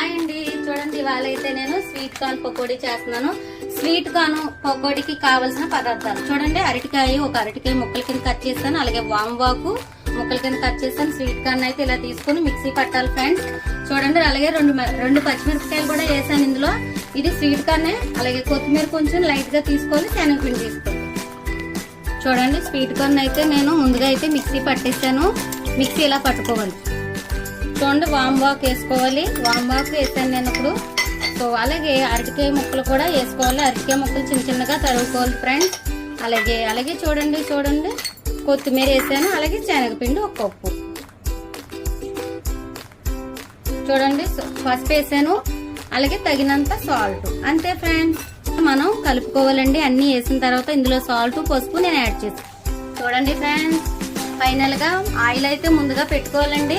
Hi అండి, చూడండి ఇవాళ అయితే నేను స్వీట్ కార్న్ పకోడీ చేస్తున్నాను. స్వీట్ కార్న్ పకోడీకి కావాల్సిన పదార్థాలు చూడండి. ఒక అరటికాయ ముక్కల కింద కట్ చేస్తాను, అలాగే వాంవాకు ముక్కల కింద కట్ చేస్తాను. స్వీట్ కార్న్ అయితే ఇలా తీసుకుని మిక్సీ పట్టాలి ఫ్రెండ్స్. చూడండి, అలాగే రెండు పచ్చిమిరపకాయలు కూడా వేసాను ఇందులో. ఇది స్వీట్ కార్న్. అలాగే కొత్తిమీర కొంచెం లైట్ గా తీసుకొని శనగపిండి తీసుకోండి. చూడండి, స్వీట్ కార్న్ అయితే నేను ముందుగా అయితే మిక్సీ పట్టేసాను. మిక్సీ ఇలా పట్టుకోవాలి. చూడండి, వాంవాకు వేసుకోవాలి. వాంవాకు వేసాను నేను ఇప్పుడు. సో అలాగే అరటికాయ ముక్కలు కూడా వేసుకోవాలి. అరటికాయ ముక్కలు చిన్న చిన్నగా తరుగుకోవాలి ఫ్రెండ్స్. అలాగే చూడండి కొత్తిమీర వేసాను. అలాగే శనగపిండి ఒక కప్పు. చూడండి, పసుపు వేసాను. అలాగే తగినంత సాల్ట్. అంతే ఫ్రెండ్స్, మనం కలుపుకోవాలండి. అన్ని వేసిన తర్వాత ఇందులో సాల్ట్ పసుపు నేను యాడ్ చేస్తాను. చూడండి ఫ్రెండ్స్, ఫైనల్ గా ఆయిల్ అయితే ముందుగా పెట్టుకోవాలండి.